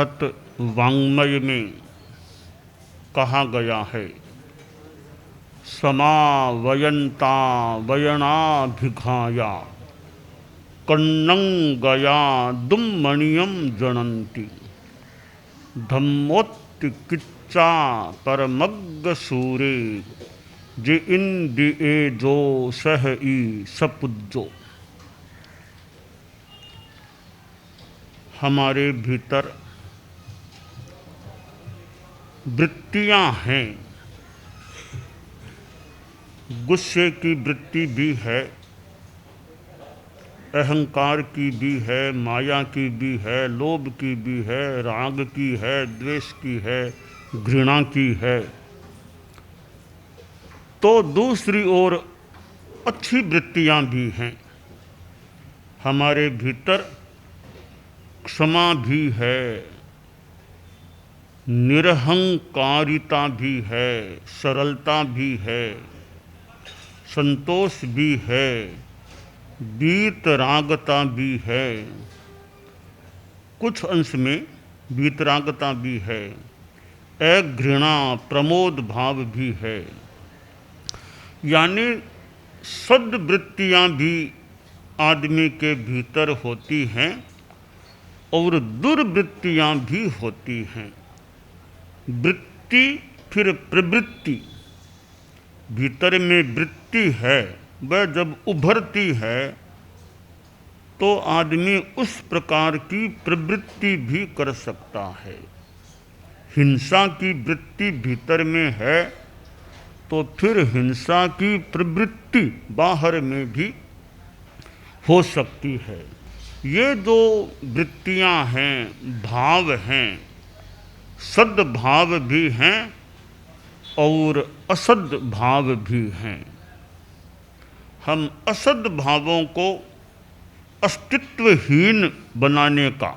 बृहत वाङ्मय में कहा गया है, समावयन्ता वयनाभिघाया कन्नं गया दुम्मणियं जनन्ति धम्मोत्तिकिच्चा परमग्ग सूरे जे इंदिए जो सह ई सपुज्जो। हमारे भीतर वृत्तियां हैं। गुस्से की वृत्ति भी है, अहंकार की भी है, माया की भी है, लोभ की भी है, राग की है, द्वेष की है, घृणा की है। तो दूसरी ओर अच्छी वृत्तियां भी हैं। हमारे भीतर क्षमा भी है, निरहंकारिता भी है, सरलता भी है, संतोष भी है, वीतरागता भी है, कुछ अंश में वीतरागता भी है, अघृणा प्रमोद भाव भी है। यानी सद्वृत्तियां भी आदमी के भीतर होती हैं और दुर्वृत्तियां भी होती हैं। वृत्ति फिर प्रवृत्ति, भीतर में वृत्ति है, वह जब उभरती है तो आदमी उस प्रकार की प्रवृत्ति भी कर सकता है। हिंसा की वृत्ति भीतर में है तो फिर हिंसा की प्रवृत्ति बाहर में भी हो सकती है। ये जो वृत्तियां हैं, भाव हैं, सद्भाव भी हैं और असद भाव भी हैं। हम असद भावों को अस्तित्वहीन बनाने का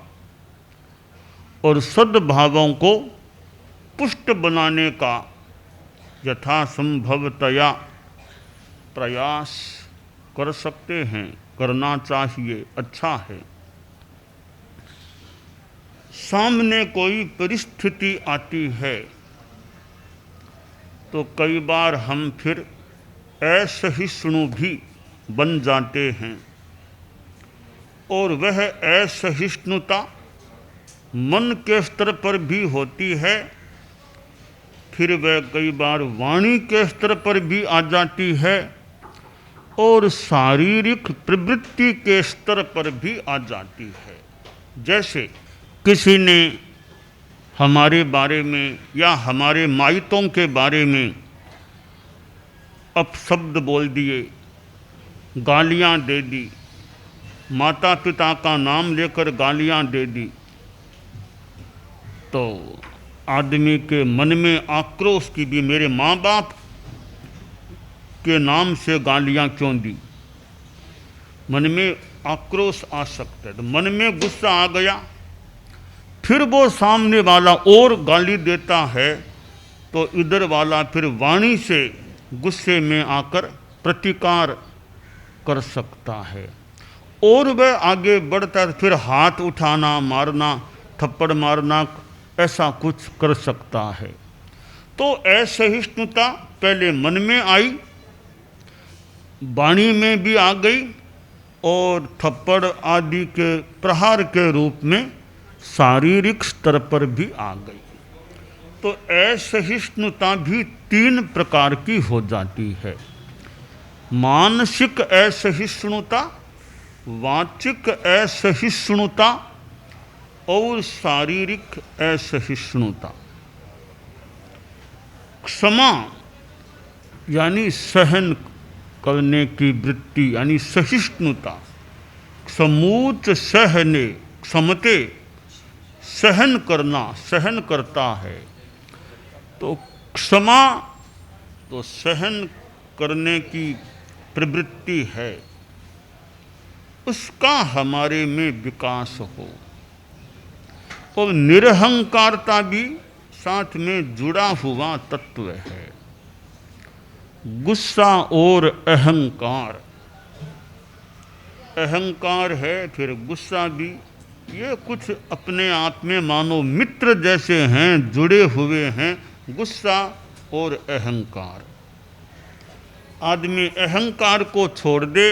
और सद्भावों को पुष्ट बनाने का यथासंभवतया प्रयास कर सकते हैं, करना चाहिए, अच्छा है। सामने कोई परिस्थिति आती है तो कई बार हम फिर असहिष्णु भी बन जाते हैं और वह असहिष्णुता मन के स्तर पर भी होती है, फिर वह कई बार वाणी के स्तर पर भी आ जाती है और शारीरिक प्रवृत्ति के स्तर पर भी आ जाती है। जैसे किसी ने हमारे बारे में या हमारे माइतों के बारे में अपशब्द बोल दिए, गालियां दे दी, माता पिता का नाम लेकर गालियां दे दी, तो आदमी के मन में आक्रोश की भी, मेरे माँ बाप के नाम से गालियां क्यों दी, मन में आक्रोश आ सकता है। तो मन में गुस्सा आ गया, फिर वो सामने वाला और गाली देता है तो इधर वाला फिर वाणी से गुस्से में आकर प्रतिकार कर सकता है और वह आगे बढ़ता है, फिर हाथ उठाना, मारना, थप्पड़ मारना, ऐसा कुछ कर सकता है। तो असहिष्णुता पहले मन में आई, वाणी में भी आ गई और थप्पड़ आदि के प्रहार के रूप में शारीरिक स्तर पर भी आ गई। तो असहिष्णुता भी तीन प्रकार की हो जाती है। मानसिक असहिष्णुता, वाचिक असहिष्णुता और शारीरिक असहिष्णुता। क्षमा यानी सहन करने की वृत्ति यानी सहिष्णुता, समूच सहने, क्षमते सहन करना, सहन करता है। तो क्षमा तो सहन करने की प्रवृत्ति है, उसका हमारे में विकास हो। और निरहंकारता भी साथ में जुड़ा हुआ तत्व है। गुस्सा और अहंकार, अहंकार है फिर गुस्सा भी, ये कुछ अपने आप में मानो मित्र जैसे हैं, जुड़े हुए हैं, गुस्सा और अहंकार। आदमी अहंकार को छोड़ दे,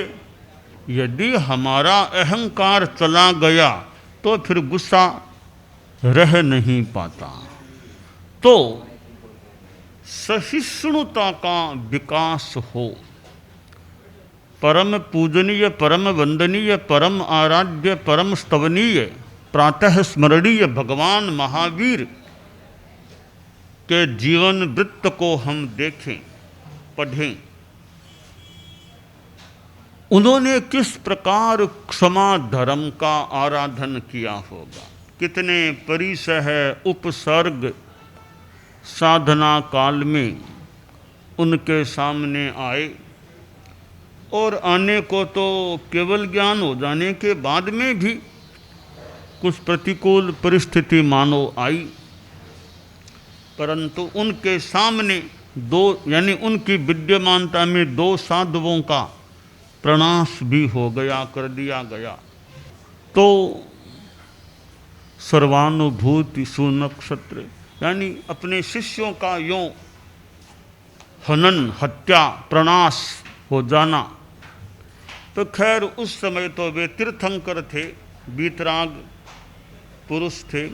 यदि हमारा अहंकार चला गया तो फिर गुस्सा रह नहीं पाता। तो सहिष्णुता का विकास हो, परम पूजनीय, परम वंदनीय, परम आराध्य, परम स्तवनीय, प्रातः स्मरणीय भगवान महावीर के जीवन वृत्त को हम देखें, पढ़ें। उन्होंने किस प्रकार क्षमा धर्म का आराधन किया होगा, कितने परिसह उपसर्ग साधना काल में उनके सामने आए, और आने को तो केवल ज्ञान हो जाने के बाद में भी कुछ प्रतिकूल परिस्थिति मानो आई, परंतु उनके सामने दो, यानी उनकी विद्यमानता में दो साधुओं का प्रणाश भी हो गया, कर दिया गया। तो सर्वानुभूति सुनक्षत्र, यानी अपने शिष्यों का यों हनन, हत्या, प्रणाश हो जाना। तो खैर उस समय तो वे तीर्थंकर थे, वीतराग पुरुष थे,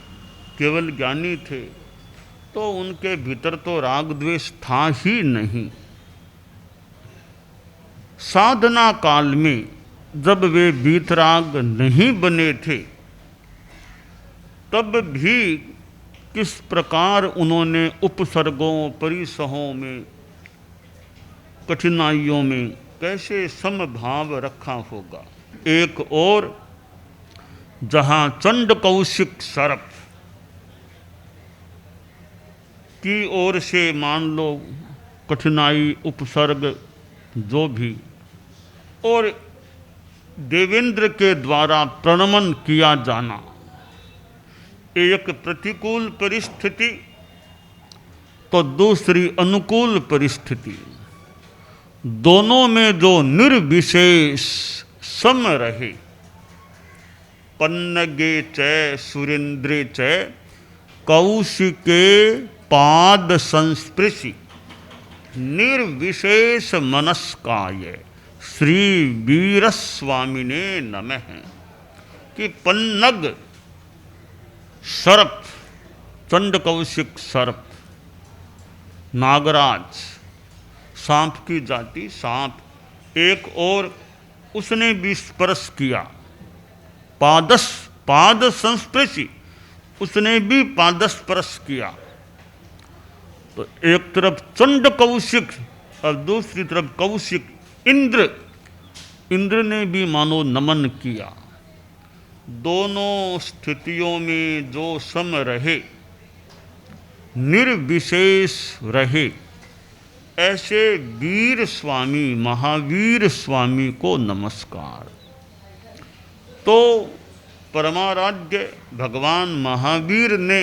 केवल ज्ञानी थे, तो उनके भीतर तो राग द्वेष था ही नहीं। साधना काल में जब वे वीतराग नहीं बने थे, तब भी किस प्रकार उन्होंने उपसर्गों, परिसहों में, कठिनाइयों में कैसे समभाव रखा होगा। एक और जहाँ चंड कौशिक सर्प की ओर से मान लो कठिनाई, उपसर्ग जो भी, और देवेंद्र के द्वारा प्रणमन किया जाना, एक प्रतिकूल परिस्थिति तो दूसरी अनुकूल परिस्थिति, दोनों में जो निर्विशेष सम रहे। पन्नगे च सुरेंद्रे च कौशिके पाद संस्पृशि निर्विशेष मनस्काय श्री वीर स्वामिने नमः। कि पन्नग सर्प, चंड कौशिक सर्प, नागराज, सांप की जाति सांप, एक और उसने भी स्पर्श किया, पाद संस्पृशि, उसने भी पाद स्पर्श किया। तो एक तरफ चंड कौशिक और दूसरी तरफ कौशिक इंद्र ने भी मानो नमन किया। दोनों स्थितियों में जो सम रहे, निर्विशेष रहे, ऐसे वीर स्वामी, महावीर स्वामी को नमस्कार। तो परमाराध्य भगवान महावीर ने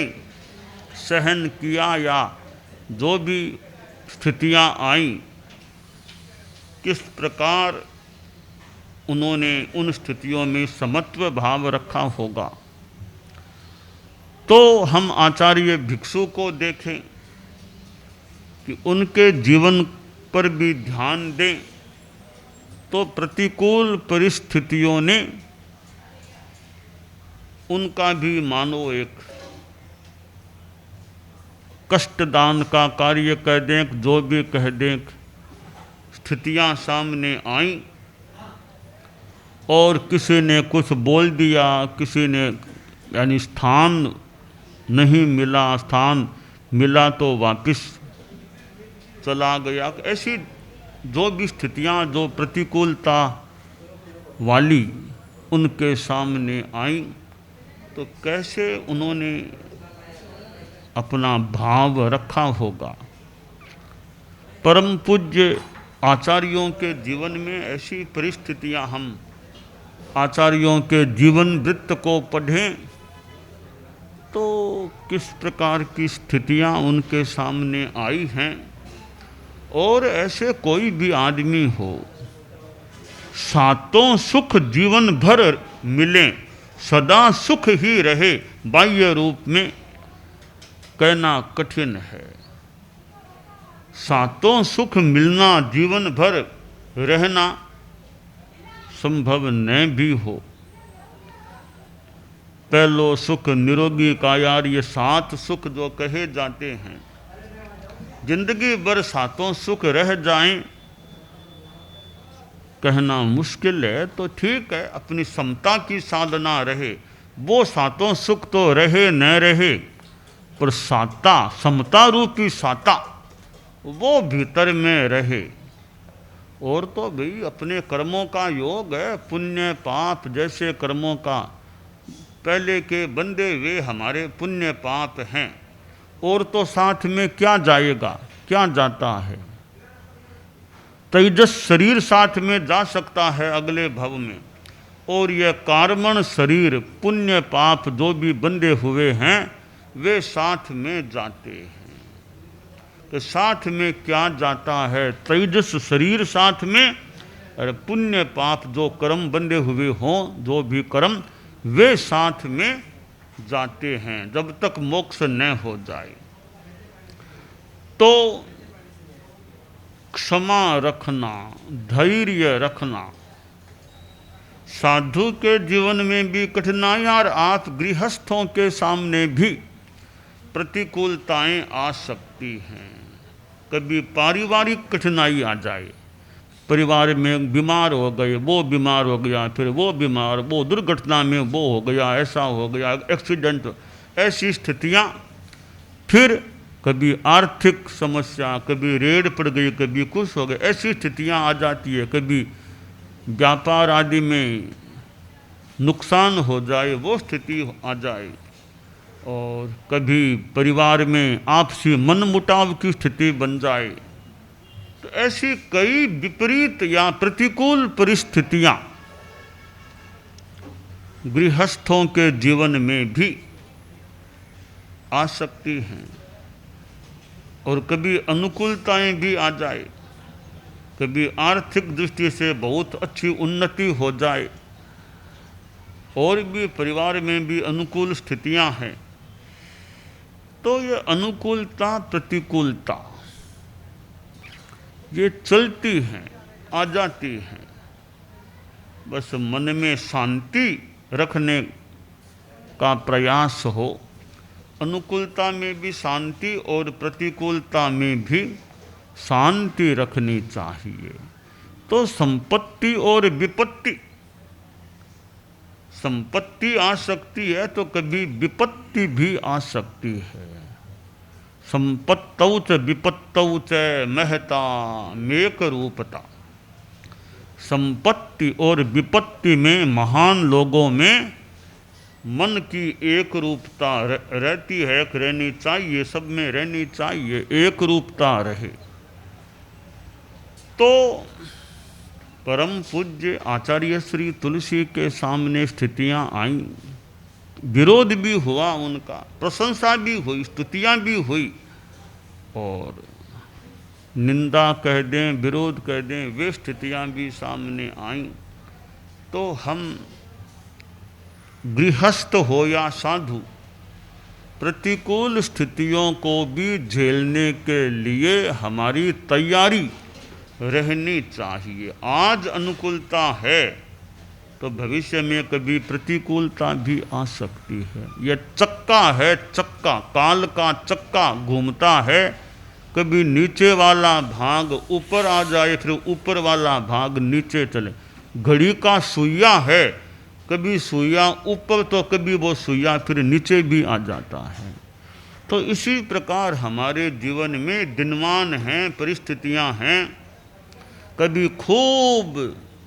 सहन किया, या जो भी स्थितियां आईं, किस प्रकार उन्होंने उन स्थितियों में समत्व भाव रखा होगा। तो हम आचार्य भिक्षु को देखें कि उनके जीवन पर भी ध्यान दें, तो प्रतिकूल परिस्थितियों ने उनका भी मानो एक कष्टदान का कार्य कह दें, जो भी कह दें। स्थितियां सामने आईं और किसी ने कुछ बोल दिया, किसी ने यानी स्थान नहीं मिला, स्थान मिला तो वापस चला गया। ऐसी जो भी स्थितियां, जो प्रतिकूलता वाली उनके सामने आई, तो कैसे उन्होंने अपना भाव रखा होगा। परम पूज्य आचार्यों के जीवन में ऐसी परिस्थितियां, हम आचार्यों के जीवन वृत्त को पढ़ें तो किस प्रकार की स्थितियां उनके सामने आई हैं। और ऐसे कोई भी आदमी हो, सातों सुख जीवन भर मिलें सदा सुख ही रहे बाह्य रूप में कहना कठिन है। सातों सुख मिलना जीवन भर रहना संभव न भी हो। पहलो सुख निरोगी कायार, ये 7 सुख जो कहे जाते हैं, जिंदगी भर सातों सुख रह जाएं कहना मुश्किल है। तो ठीक है, अपनी समता की साधना रहे, वो सातों सुख तो रहे न रहे, पर साता, समता रूपी साता वो भीतर में रहे। और तो भाई अपने कर्मों का योग है, पुण्य पाप जैसे कर्मों का। पहले के बंदे वे हमारे पुण्य पाप हैं। और तो साथ में क्या जाएगा, क्या जाता है? तेजस शरीर साथ में जा सकता है अगले भव में, और यह कार्मण शरीर पुण्य पाप जो भी बंधे हुए हैं वे साथ में जाते हैं। तो साथ में क्या जाता है? तेजस शरीर साथ में, और पुण्य पाप जो कर्म बंधे हुए हों, जो भी कर्म, वे साथ में जाते हैं जब तक मोक्ष न हो जाए। तो क्षमा रखना, धैर्य रखना। साधु के जीवन में भी कठिनाइयां, और आप गृहस्थों के सामने भी प्रतिकूलताएं आ सकती हैं। कभी पारिवारिक कठिनाई आ जाए, परिवार में बीमार हो गए, वो बीमार हो गया, फिर वो बीमार, वो दुर्घटना में वो हो गया, ऐसा हो गया, एक्सीडेंट, ऐसी स्थितियां। फिर कभी आर्थिक समस्या, कभी रेड पड़ गई, कभी कुछ हो गया, ऐसी स्थितियां आ जाती है। कभी व्यापार आदि में नुकसान हो जाए, वो स्थिति आ जाए, और कभी परिवार में आपसी मनमुटाव की स्थिति बन जाए। तो ऐसी कई विपरीत या प्रतिकूल परिस्थितियां गृहस्थों के जीवन में भी आ सकती हैं। और कभी अनुकूलताएं भी आ जाए, कभी आर्थिक दृष्टि से बहुत अच्छी उन्नति हो जाए, और भी परिवार में भी अनुकूल स्थितियां हैं। तो ये अनुकूलता प्रतिकूलता ये चलती हैं, आ जाती हैं। बस मन में शांति रखने का प्रयास हो। अनुकूलता में भी शांति और प्रतिकूलता में भी शांति रखनी चाहिए। तो संपत्ति और विपत्ति, संपत्ति आ सकती है तो कभी विपत्ति भी आ सकती है। संपत्तौ च विपत्तौ च महता मेक रूपता। संपत्ति और विपत्ति में महान लोगों में मन की एक रूपता रहती है, रहनी चाहिए, सब में रहनी चाहिए, एक रूपता रहे। तो परम पूज्य आचार्य श्री तुलसी के सामने स्थितियां आईं, विरोध भी हुआ उनका, प्रशंसा भी हुई, स्तुतियां भी हुई, और निंदा कह दें, विरोध कह दें, वे स्थितियां भी सामने आईं। तो हम गृहस्थ हो या साधु, प्रतिकूल स्थितियों को भी झेलने के लिए हमारी तैयारी रहनी चाहिए। आज अनुकूलता है तो भविष्य में कभी प्रतिकूलता भी आ सकती है। यह चक्का है, चक्का, काल का चक्का घूमता है। कभी नीचे वाला भाग ऊपर आ जाए, फिर ऊपर वाला भाग नीचे चले। घड़ी का सुइया है, कभी सुइया ऊपर तो कभी वो सुइया फिर नीचे भी आ जाता है। तो इसी प्रकार हमारे जीवन में दिनमान हैं, परिस्थितियां हैं। कभी खूब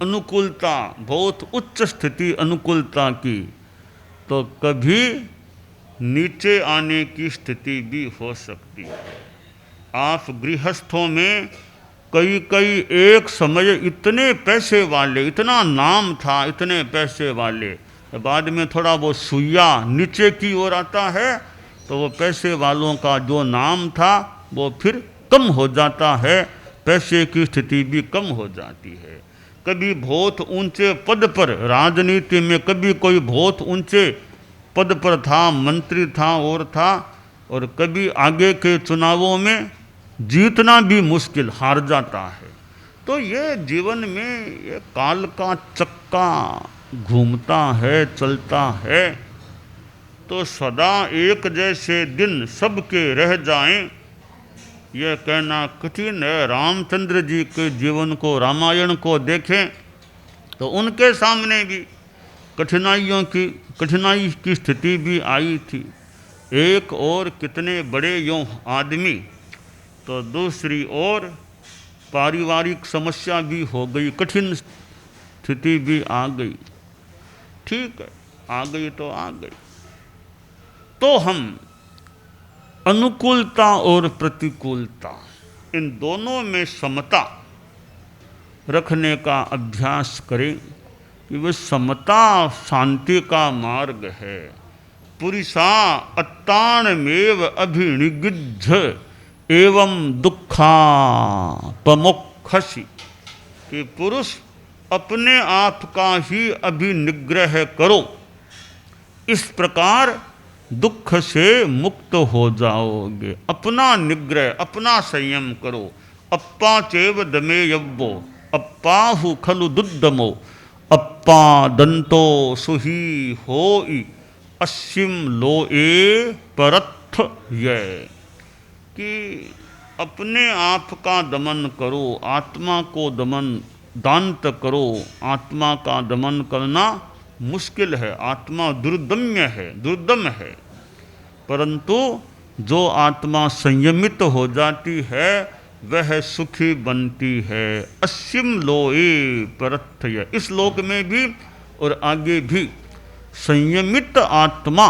अनुकूलता, बहुत उच्च स्थिति अनुकूलता की, तो कभी नीचे आने की स्थिति भी हो सकती है। आप गृहस्थों में कई एक समय इतने पैसे वाले, इतना नाम था, इतने पैसे वाले, बाद में थोड़ा वो सुइया नीचे की ओर आता है तो वो पैसे वालों का जो नाम था वो फिर कम हो जाता है, पैसे की स्थिति भी कम हो जाती है। कभी बहुत ऊंचे पद पर, राजनीति में कभी कोई बहुत ऊंचे पद पर था, मंत्री था और था, और कभी आगे के चुनावों में जीतना भी मुश्किल, हार जाता है। तो ये जीवन में ये काल का चक्का घूमता है, चलता है। तो सदा एक जैसे दिन सबके रह जाएं, यह कहना कठिन है। रामचंद्र जी के जीवन को, रामायण को देखें तो उनके सामने भी कठिनाई की स्थिति भी आई थी। एक और कितने बड़े यूँ आदमी, तो दूसरी ओर पारिवारिक समस्या भी हो गई, कठिन स्थिति भी आ गई। ठीक है, आ गई तो आ गई। तो हम अनुकूलता और प्रतिकूलता, इन दोनों में समता रखने का अभ्यास करें कि वह समता शांति का मार्ग है। पुरुषा अत्तानमेव अभिनिगिद्ध एवं दुःखापमोक्षसि, कि पुरुष अपने आप का ही अभिनिग्रह करो, इस प्रकार दुख से मुक्त हो जाओगे। अपना निग्रह, अपना संयम करो। अप्पा चेव दमे यव्वो अप्पाहु खलु दुद्दमो अप्पा दंतो सुही होई अस्सिम लोए परत्थ ये, कि अपने आप का दमन करो, आत्मा को दमन दांत करो। आत्मा का दमन करना मुश्किल है, आत्मा दुर्दम्य है, दुर्दम है, परंतु जो आत्मा संयमित हो जाती है वह सुखी बनती है। अस्सिम लोए परथय, इस लोक में भी और आगे भी संयमित आत्मा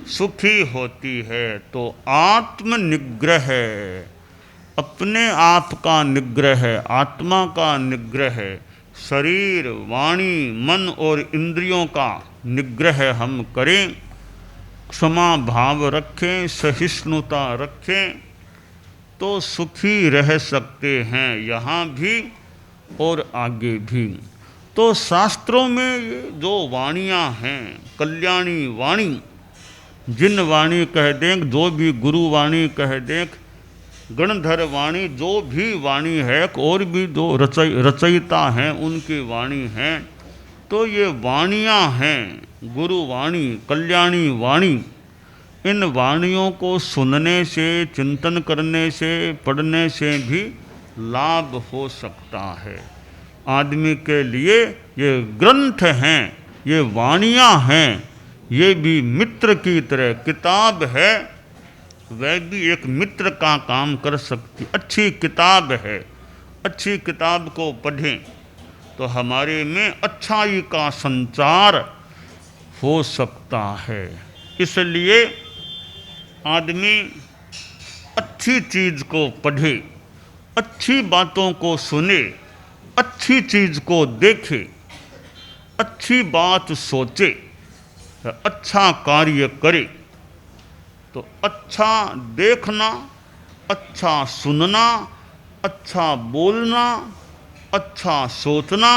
सुखी होती है। तो आत्मनिग्रह, अपने आप का निग्रह, आत्मा का निग्रह, शरीर, वाणी, मन और इंद्रियों का निग्रह हम करें, क्षमा भाव रखें, सहिष्णुता रखें, तो सुखी रह सकते हैं यहाँ भी और आगे भी। तो शास्त्रों में ये जो वाणियाँ हैं, कल्याणी वाणी, जिन वाणी कह दें, जो भी गुरु वाणी कह दें, गणधर वाणी, जो भी वाणी है, और भी जो रचयिता हैं उनकी वाणी हैं, तो ये वाणियाँ हैं, गुरु वाणी, कल्याणी वाणी। इन वाणियों को सुनने से, चिंतन करने से, पढ़ने से भी लाभ हो सकता है। आदमी के लिए ये ग्रंथ हैं, ये वाणियाँ हैं, ये भी मित्र की तरह, किताब है वह भी एक मित्र का काम कर सकती। अच्छी किताब है, अच्छी किताब को पढ़ें तो हमारे में अच्छाई का संचार हो सकता है। इसलिए आदमी अच्छी चीज़ को पढ़े, अच्छी बातों को सुने, अच्छी चीज़ को देखे, अच्छी बात सोचे, अच्छा कार्य करे। तो अच्छा देखना, अच्छा सुनना, अच्छा बोलना, अच्छा सोचना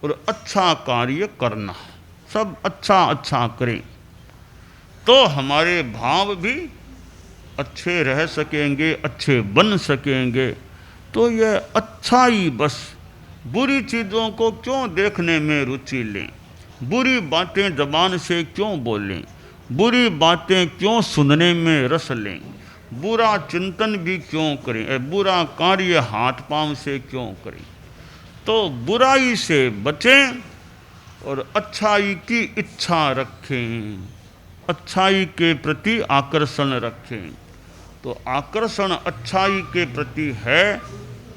और अच्छा कार्य करना, सब अच्छा अच्छा करें तो हमारे भाव भी अच्छे रह सकेंगे, अच्छे बन सकेंगे। तो ये अच्छा ही बस, बुरी चीज़ों को क्यों देखने में रुचि लें, बुरी बातें ज़बान से क्यों बोलें, बुरी बातें क्यों सुनने में रस लें, बुरा चिंतन भी क्यों करें, बुरा कार्य हाथ पांव से क्यों करें। तो बुराई से बचें और अच्छाई की इच्छा रखें, अच्छाई के प्रति आकर्षण रखें। तो आकर्षण अच्छाई के प्रति है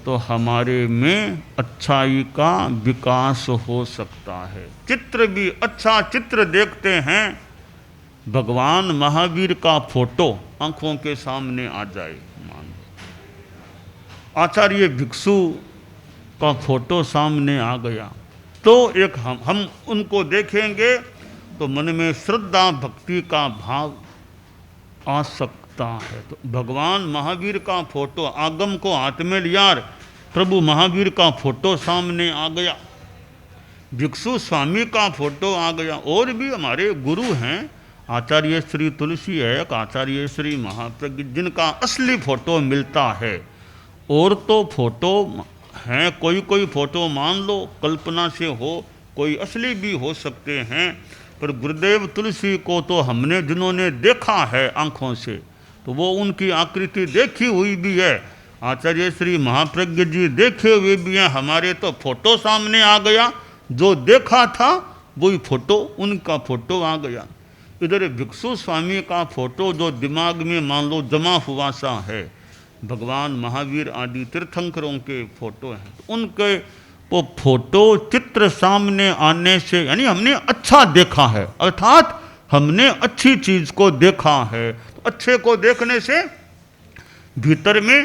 तो हमारे में अच्छाई का विकास हो सकता है। चित्र भी अच्छा चित्र देखते हैं, भगवान महावीर का फोटो आंखों के सामने आ जाए, मान आचार्य भिक्षु का फोटो सामने आ गया तो एक हम उनको देखेंगे तो मन में श्रद्धा भक्ति का भाव आ सकता है। तो भगवान महावीर का फोटो आगम को हाथ में लिया, प्रभु महावीर का फोटो सामने आ गया, भिक्षु स्वामी का फोटो आ गया, और भी हमारे गुरु हैं, आचार्य श्री तुलसी है, आचार्य श्री महाप्रज्ञ, जिनका असली फोटो मिलता है। और तो फोटो हैं, कोई कोई फोटो मान लो कल्पना से हो, कोई असली भी हो सकते हैं, पर गुरुदेव तुलसी को तो हमने जिन्होंने देखा है आँखों से, तो वो उनकी आकृति देखी हुई भी है। आचार्य श्री महाप्रज्ञ जी देखे हुए भी हैं, हमारे तो फोटो सामने आ गया, जो देखा था वही फोटो, उनका फोटो आ गया। इधर भिक्षु स्वामी का फोटो जो दिमाग में मान लो जमा हुआ सा है, भगवान महावीर आदि तीर्थंकरों के फोटो हैं, तो उनके वो फोटो चित्र सामने आने से, यानी हमने अच्छा देखा है, अर्थात हमने अच्छी चीज़ को देखा है, तो अच्छे को देखने से भीतर में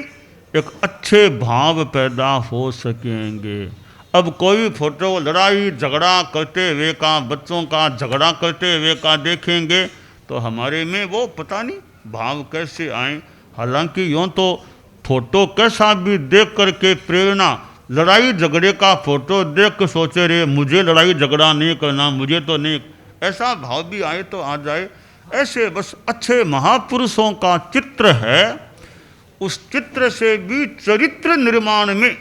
एक अच्छे भाव पैदा हो सकेंगे। अब कोई फोटो लड़ाई झगड़ा करते हुए का, बच्चों का झगड़ा करते हुए का देखेंगे तो हमारे में वो पता नहीं भाव कैसे आए। हालांकि यूँ तो फोटो कैसा भी देख करके प्रेरणा, लड़ाई झगड़े का फोटो देख के सोचे रे मुझे लड़ाई झगड़ा नहीं करना, मुझे तो नहीं, ऐसा भाव भी आए तो आ जाए। ऐसे बस अच्छे महापुरुषों का चित्र है, उस चित्र से भी चरित्र निर्माण में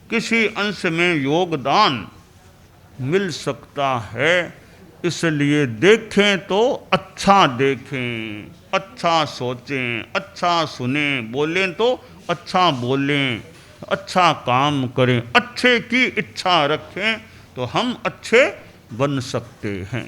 किसी अंश में योगदान मिल सकता है। इसलिए देखें तो अच्छा देखें, अच्छा सोचें, अच्छा सुने, बोलें तो अच्छा बोलें, अच्छा काम करें, अच्छे की इच्छा रखें तो हम अच्छे बन सकते हैं।